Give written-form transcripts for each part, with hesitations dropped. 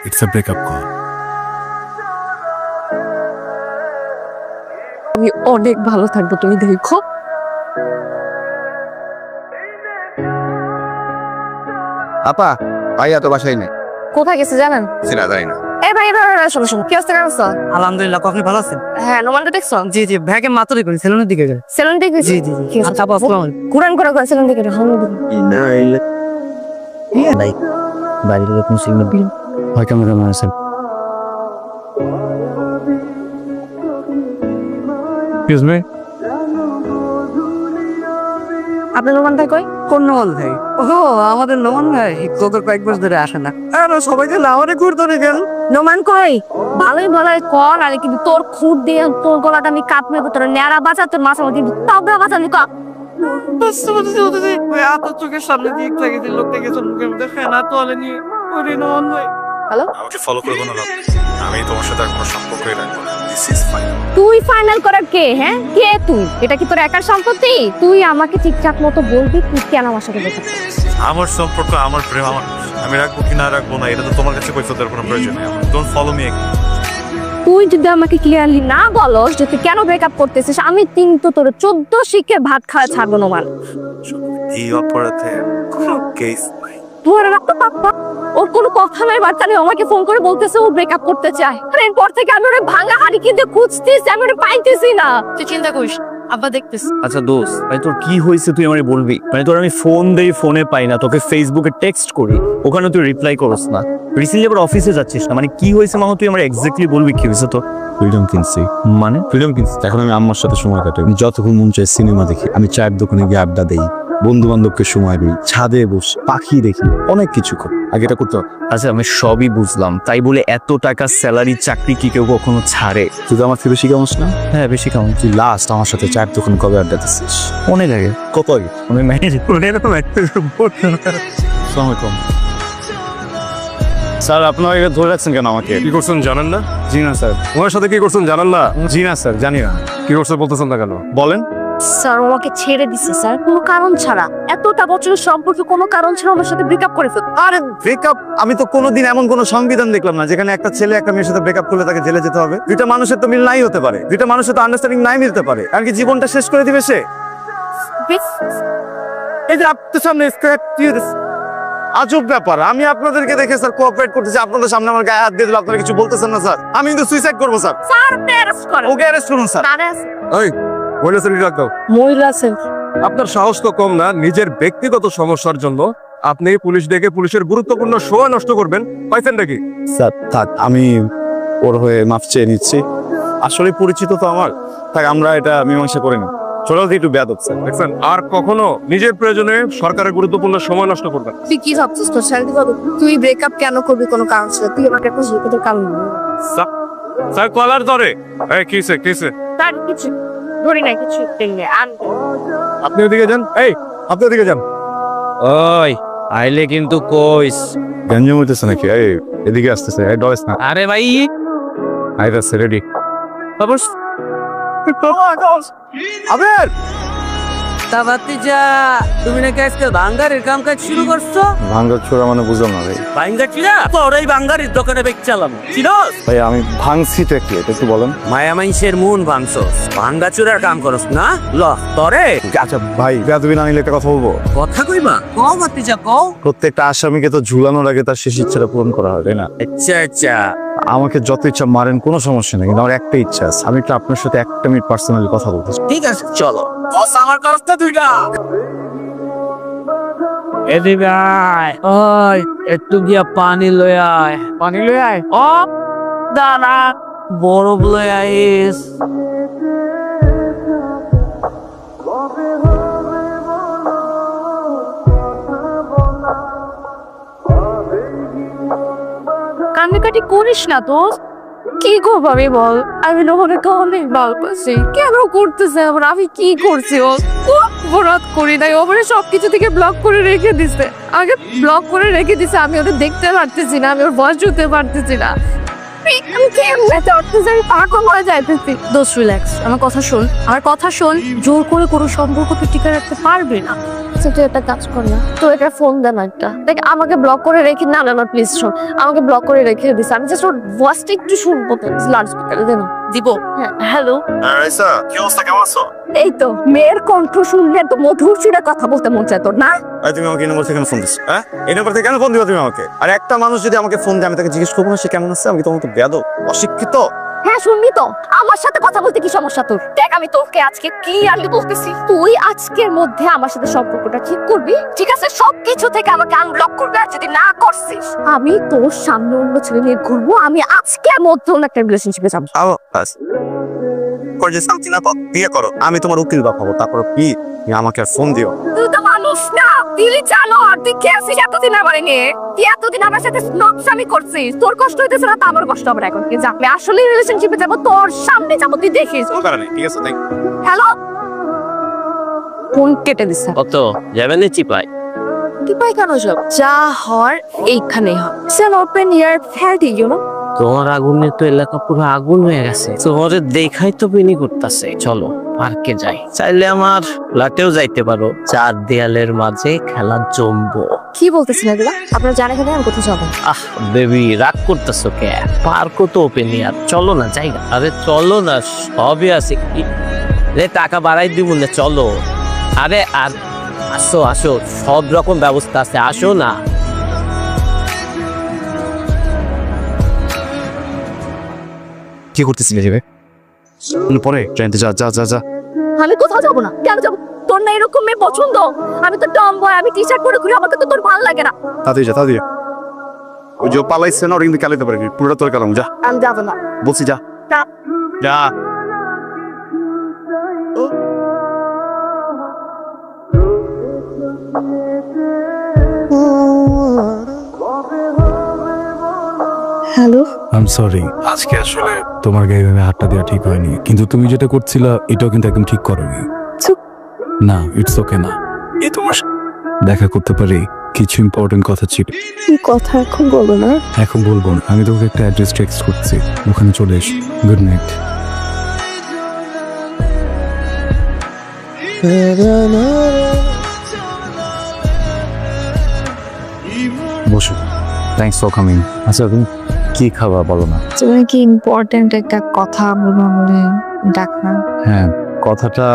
It's a breakup call. আমি অনেক ভালো থাকবো, তুমি দেখো। আপা ভাইয়া তো বাসায় নেই। কোথায় গেছে জানেন? সিনা জানি না। এই ভাই শোনো শোনো, কি অবস্থা কেমন আছো? আলহামদুলিল্লাহ, আপনি ভালো আছেন? হ্যাঁ, নোমানটা দেখছো? জি জি, ব্যাগে মাত্র দেখুন সেলুনের দিকে গেলেন। সেলুন থেকে জি জি জি। আচ্ছা আপু, আসসালামু আলাইকুম। কুরআন করে সেলুন থেকে বাড়ির লোক মুসলিম দিন হয় কেমন আছেন? Excuse me? আপনার নোমান ভাই কই? কোন নোমান ভাই? ও আমাদের নোমান ভাই গত কয়েক বছর ধরে আসে না। আরে সবাই গেলে আমারে ঘুরতে গেল। নোমান কই? ভালোই ভালোই কল, আর কিন্তু তোর খুঁট দিয়ে তোর গলাটা আমি কাটমে তোর নেড়া বাঁচা, তোর মাথা কিন্তু তবলা বাঁচালি ক। এত চোখের সামনে দিয়ে থেকে যে লোকটা গেছে মুখের মধ্যে ফেনা তোলে নিয়ে ওরে নোমান ভাই। হ্যালো, আমাকে ফলো করে কোনো লাভ নেই। আমি তোমার সাথে আর কোনো সম্পর্কই রাখবো না। This is final. তুই ফাইনাল করার কে? হ্যাঁ, কে তুই? এটা কি তোর একার সম্পত্তি? তুই আমাকে ঠিকঠাক মতো বলবি তুই কেন আমার সাথে দেখা করছিস? আমার সম্পর্ক, আমার প্রেম, আমার আমি রাখবো কি না রাখবো না এটা তো তোমার কাছে কৈফিয়ত দেওয়ার কোনো প্রয়োজন নেই। Don't follow me. তুই যদি আমাকে ক্লিয়ারলি না বলস যে তুই কেন ব্রেকআপ করতেছিস, আমি কিন্তু তোর 14 শিখে ভাত খাওয়া ছাড়বো নোমান। এই অপরাধে কোনো কেস নাই। তোর রাত তো পাপ্পা, ওর কোনো কথা নাই বার্তা নেই, আমাকে ফোন করে বলতেছে ও ব্রেকআপ করতে চায়। আর এরপর থেকে আমি ওরে ভাঙা হাড়ি কিনতে খুঁজতেছি, আমি ওরে পাইতেছি না। তুই চিন্তা করিস, আব্বা দেখতেছি। আচ্ছা দোস্ত, মানে তোর কি হয়েছে তুই আমারে বলবি? মানে তোর আমি ফোন দেই, ফোনে পাই না, তোকে ফেসবুকে টেক্সট করি, ওখানে তুই রিপ্লাই করস না। রিসেন্টলি আবার অফিসে যাচ্ছিস না, মানে কি হয়েছে মামা? তুই আমার এক্স্যাক্টলি বলবি কি হয়েছে তোর? ফ্রিডম কিনছি। মানে ফ্রিডম কিনছি, এখন আমি আম্মার সাথে সময় কাটাই। আমি যতক্ষণ মন চাই সিনেমা দেখি, আমি চায়ের দোকানে গিয়ে আড্ডা দেই, বন্ধু বান্ধবকে সময় দিই, ছাদে বসে পাখি দেখি, অনেক কিছু করি। আগে এটা করতে হবে। আচ্ছা আমি সবই বুঝলাম, তাই বলে এত টাকা স্যালারি চাকরি কি কেউ কখনো ছাড়ে? তুই তো আমার থেকে বেশি কামস না? হ্যাঁ বেশি কেমন? তুই লাস্ট আমার সাথে চায়ের দোকান কবে আড্ডা দিচ্ছিস? অনেক আগে। কত আগে? আমি ম্যানেজ আসসালামু আলাইকুম। স্যার আপনারা এটা ধরে রাখছেন কেন আমাকে? কি করছেন জানেন না? জি না স্যার। ওনার সাথে কি করছেন জানেন না? জি না স্যার, জানি না। কি করছে বলতেছেন না কেন? বলেন। স্যার আমাকে ছেড়ে দিছে স্যার, কোনো কারণ ছাড়া। এতটা বছরের সম্পর্কে কোনো কারণ ছাড়া আমার সাথে ব্রেকআপ করে ফেল। আরে ব্রেকআপ, আমি তো কোনোদিন এমন কোনো সংবিধান দেখলাম না যেখানে একটা ছেলে একটা মেয়ের সাথে ব্রেকআপ করলে তাকে জেলে যেতে হবে। দুইটা মানুষের তো মিল নাই হতে পারে, দুইটা মানুষের তো আন্ডারস্ট্যান্ডিং নাই মিলতে পারে, কারণ কি জীবনটা শেষ করে দিবে সে? এই যে আপনার সামনে আজব ব্যাপার। আমি আপনাদেরকে দেখে স্যার কোঅপারেট করতেছি, আপনাদের সামনে আমার গায়ে হাত দিয়ে দিলে আপনারা কিছু বলতেছেন না স্যার। আমি কিন্তু সুইসাইড করবো স্যার। স্যার অ্যারেস্ট করো। ওকে অ্যারেস্ট করুন স্যার। এই মহিলা শ্রেণী ডাক দাও। মহিলা আছে। আপনার সাহস তো কম না, নিজের ব্যক্তিগত সমস্যার জন্য আপনি পুলিশ ডেকে পুলিশের গুরুত্বপূর্ণ সময় নষ্ট করবেন। পাইছেন নাকি? স্যার থাক, আমি ওর হয়ে মাফ চেয়ে নিচ্ছি। আসলে পরিচিত তো আমার, থাক আমরা এটা মীমাংসা করে নিই। ছোট একটু ব্যাদ হচ্ছে। দেখছেন, আর কখনো নিজের প্রয়োজনে সরকারের গুরুত্বপূর্ণ সময় নষ্ট করবেন। তুই কি ভাবছিস তোর শান্তি পাবো? তুই ব্রেকআপ কেন করবি কোনো কারণ ছিল? তুই আমাকে একটা জিজ্ঞাসার কারণ বল। স্যার কলার ধরে। এই কিসে কিসে? তার কিছু ধরি না, কিছু দেখলে আপনি ওদিকে যান। এই আপনি ওদিকে যান। ওই আইলে কিন্তু কইস। গঞ্জাম হইতেছে নাকি? এই এদিকে আসতেছে, এই ডয়েস না। আরে ভাই আইতাছে, রেডি। অবশ্য আবের তা ভাতিজা, তুমি নাকি আজকে ভাঙ্গারের কাম কাজ শুরু করছো? ভাঙ্গা ছোড়া মানে বুঝলাম না ভাই। ভাঙ্গা চুরা তোরাই ভাঙ্গারের দোকানে বেচলাম, চিনোস? ভাই আমি ভাঙছিটা কি এটা একটু বলেন। মায়া মাইনসের মন ভাঙছস, ভাঙ্গা চুরার কাম করস না? ল তরে আচ্ছা ভাই, বেয়াদবি না নিলে একটা কথা বলবো। কথা কইবা? কও ভাতিজা কও। প্রত্যেকটা আসামিকে তো ঝুলানোর আগে তার শেষ ইচ্ছাটা পূরণ করা হয়, তাই না? আচ্ছা আচ্ছা, আমাকে যত ইচ্ছা মারেন, কোনো সমস্যা নেই, কিন্তু আমার একটা ইচ্ছা আছে, আমি একটু আপনার সাথে 1 মিনিট পার্সোনালি কথা বলতে চাই। ঠিক আছে চলো। বস আমার করতে দুইটা। এদিকে আয়। ওই একটু গিয়া পানি লই আয়। পানি লই আয়। ও দাঁড়া, বরফ লই আইস। কান্নাকাটি করিস না দোস্ত। কি করবো আমি বল? আমি নোমানকে অনেক ভালোবাসি। কেন করতেছে আবার? আমি কি করছি? ও অপরাধ করি নাই, ওপরে সবকিছু থেকে ব্লক করে রেখে দিছে। আগে ব্লক করে রেখে দিছে, আমি ওটা দেখতে পারতেছি না, আমি ওর ভয়েস শুনতে পারতেছি না। আমি কেমনে চড়তেছি, আমি পাগল হয়ে যাইতেছি। দোস্ত রিল্যাক্স, আমার কথা শোন, আমার কথা শোন। জোর করে কোনো সম্পর্ক তুই টিকে রাখতে পারবি না। তুই একটা কাজ কর না, তো এটা ফোন দেন একটা, দেখ আমাকে ব্লক করে রেখে, না না না প্লিজ শোন, আমাকে ব্লক করে রেখে দিস, আমি জাস্ট ওর ভয়েসটা একটু শুনবো, লাউড স্পিকারে দেন। দিব? হ্যাঁ, হ্যালো। রাইসা, কি অবস্থা, কেমন আছো? এই তো মেয়ের কণ্ঠ শুনলে তো মধুর সুরে কথা বলতে মন চায় তোর, না? তুমি আমাকে এই নম্বর থেকে কেন ফোন দিচ্ছ? হ্যাঁ, এই নম্বর থেকে কেন ফোন দিবা তুমি আমাকে? আর একটা মানুষ যদি আমাকে ফোন দেয়, আমি তাকে জিজ্ঞেস করবো না সে কেমন আছে? আমি কি তোমার মতো বেয়াদব, অশিক্ষিত? হ্যাঁ শুনবি তো, আমার সাথে কথা বলতে কি সমস্যা তোর? দেখ আমি তোকে আজকে ক্লিয়ারলি বলতেছি, তুই আজকের মধ্যে আমার সাথে সম্পর্কটা ঠিক করবি, ঠিক আছে? সবকিছু থেকে আমাকে আনব্লক করবি, আর যদি না করছিস আমি তোর সামনে অন্য ছেলে নিয়ে ঘুরবো, আমি আজকের মধ্যে অন্য একটা রিলেশনশিপে যাবো। বিয়ে করো, আমি তোমার উকিল বাপ হবো, তারপর কি তুমি আমাকে আর ফোন দিও? তুই তো মানুষ না, দিলি চালো, আর তুই খেয়েছিস এতদিন আমার নিয়ে, তুই এতদিন আমার সাথে নকশামি করছিস, তোর কষ্ট হইতেছে না, তা আমার কষ্ট হবে না। এখন কি যাবে আসলে রিলেশনশিপে যাবো, তোর সামনে যাবো, তুই দেখিস। ঠিক আছে, থ্যাংক ইউ। হ্যালো, ফোন কেটে দিছে। কত যাবেন চিপাই? কি পাই কেন সব যা হর এইখানেই হয়। সেন ওপেন ইয়ার ফ্যাটি ইউ নো। তোমার আগুনে তো এলাকা পুরো আগুন হয়ে গেছে, তোমারে দেখাই তো পিনি করতেছে। চলো পার্কে যাই, চাইলে আমার ফ্ল্যাটেও যাইতে পারো, চার দেয়ালের মাঝে খেলা জমবো। কি বলতেছেন এগুলা? আপনারা জানেন এখানে আমি কোথায় যাবো? আহ বেবি, রাগ করতেছো কে? পার্কও তো ওপেন ইয়ার, চলো না জায়গা। আরে চলো না, সবই আছে। রে টাকা বাড়াই দিব না, চলো। আরে আর আসো আসো, সব রকম ব্যবস্থা আছে, আসো না। কি করতেছিলে যাবে পরে ট্রেনতে? যা যা যা যা। আমি কোথাও যাবো না। কেন যাবো? তোর না এরকম মেয়ে পছন্দ? আমি তো টম বয়, আমি টি শার্ট পরে ঘুরি, আমাকে তো তোর ভালো লাগে না। তাড়াতাড়ি যা, তাড়াতাড়ি যা। ওই যে পালাইছে না, ওরা কিন্তু কালাইতে পারে, পুরোটা তোর কালাম। যা, আমি যাবো না। বলছি যা যা। যা। হ্যালো, আই সরি, আজকে আসলে তোমার গায়ে এভাবে হাতটা দেওয়া ঠিক হয়নি, কিন্তু তুমি যেটা করছিলা এটাও কিন্তু একদম ঠিক করোনি। চুপ। না, ইটস ওকে না। এই তোমার দেখা করতে পারি? কিছু ইম্পর্টেন্ট কথা ছিল। কি কথা এখন বলো না? এখন বলবো না, আমি তোকে একটা অ্যাড্রেস টেক্সট করছি, ওখানে চলে এস। Good night. বসো। Thanks for coming. আচ্ছা, তুমি কি খাবা বলো না? তুমি কি ইম্পর্টেন্ট একটা কথা বলবো বলে ডাকনা? হ্যাঁ, কথাটা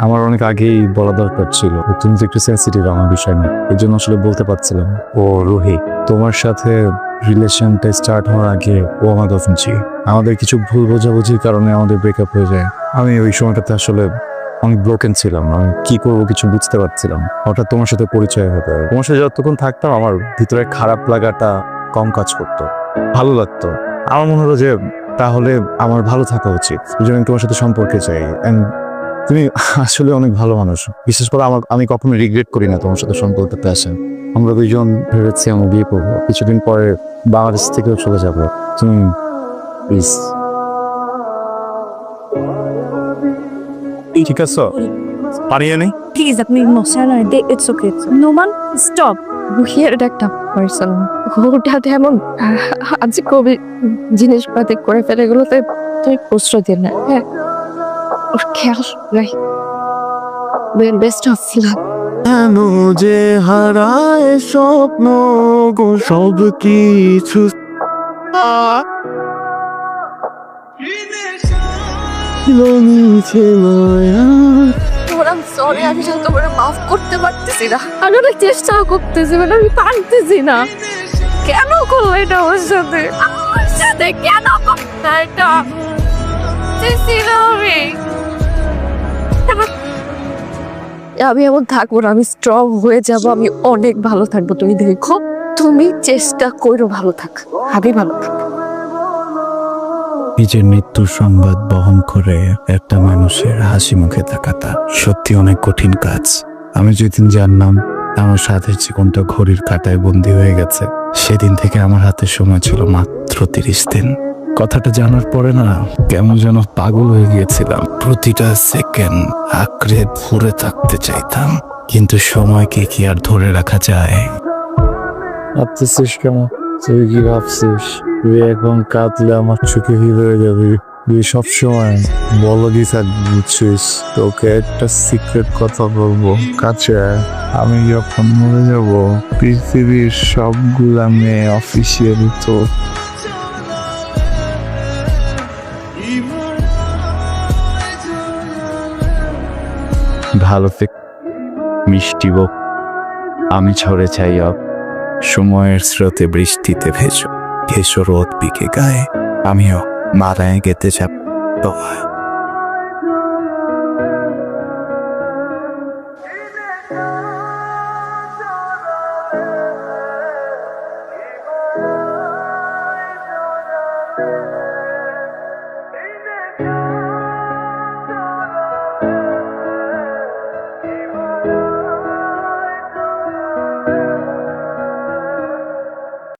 আমার অনেক আগেই বলা দরকার ছিল। তুমি তো একটু সেন্সিটিভ আমার বিষয় নিয়ে, এই জন্য আসলে বলতে পারছিলাম। ও রুহি, তোমার সাথে রিলেশনটা স্টার্ট হওয়ার আগে ও আমার গার্লফ্রেন্ড ছিল। আমাদের কিছু ভুল বোঝাবুঝির কারণে আমাদের ব্রেকআপ হয়ে যায়। আমি ওই সময়টাতে আসলে অনেক ব্রোকেন ছিলাম, আমি কি করবো কিছু বুঝতে পারছিলাম। হঠাৎ তোমার সাথে পরিচয় হতো, তোমার সাথে যতক্ষণ থাকতাম আমার ভিতরে খারাপ লাগাটা কম কাজ করতো, ভালো লাগতো। আমার মনে হলো যে তাহলে আমার ভালো থাকা উচিত, এই জন্য আমি তোমার সাথে সম্পর্কে চাই। এন্ড তুমি আসলে অনেক ভালো মানুষ, বিশেষ করে আমি কখনো রিগ্রেট করি না তোমার সাথে সম্পর্কতে আসেন। আমরা দুইজন ভেবেছি আমি বিয়ে করবো, কিছুদিন পরে বাংলাদেশ থেকেও চলে যাবো। তুমি প্লিজ। ঠিক আছে, পারিয়ে নেই। প্লিজ আপনি মশালা দে, it's okay. No man stop. Here একটা পার্সন হঠাৎ এমন আজ কবি জিনিসপাতি করে ফেলে, এগুলোতে তুমি প্রশ্রয় দিন না। হ্যাঁ, ওর খেয়াল রাখ। Best of luck. কেন যে হারায় স্বপ্ন গো সব কিছু। সরি, আমি তোমার মাফ করতে পারতেছি না। আমি অনেক চেষ্টাও করতেছি, মানে আমি পারতেছি না। কেন করলো এটা আমার সাথে? আমার সাথে কেন করলো এটা? আমি এমন থাকবো না, আমি স্ট্রং হয়ে যাব, আমি অনেক ভালো থাকবো। তুমি দেখো, তুমি চেষ্টা করো ভালো থাক, আমি ভালো থাকবো। নিজের মৃত্যুর সংবাদ বহন করে একটা মানুষের হাসি মুখে তাকাতা সত্যি অনেক কঠিন কাজ। আমি যেদিন জানলাম আমার সাথে জীবনটা ঘড়ির কাঁটায় বন্দী হয়ে গেছে, সেদিন থেকে আমার হাতে সময় ছিল মাত্র 30 দিন। কথাটা জানার পরে না কেমন যেন পাগল হয়ে গিয়েছিলাম। প্রতিটা সেকেন্ড আঁকড়ে ধরে থাকতে চাইতাম, কিন্তু সময়কে কি আর ধরে রাখা যায়? ভাবতেছিস কেমন? তুই কি ভাবছিস তুই এখন কাঁদলে আমার চোখে হিল হয়ে যাবে? তুই সবসময় বলদি থাকবি বুঝছিস। তোকে একটা সিক্রেট কথা বলবো, কাছে আয়। আমি যখন মরে যাব পৃথিবীর সবগুলা মেয়ে অফিসিয়ালি তো ভালো মিষ্টি বক আমি ঝরে চাই সময়ের স্রোতে বৃষ্টিতে ভেসো রোদ পিকে গায়ে আমিও মারায় গেতে যাব তোমায়।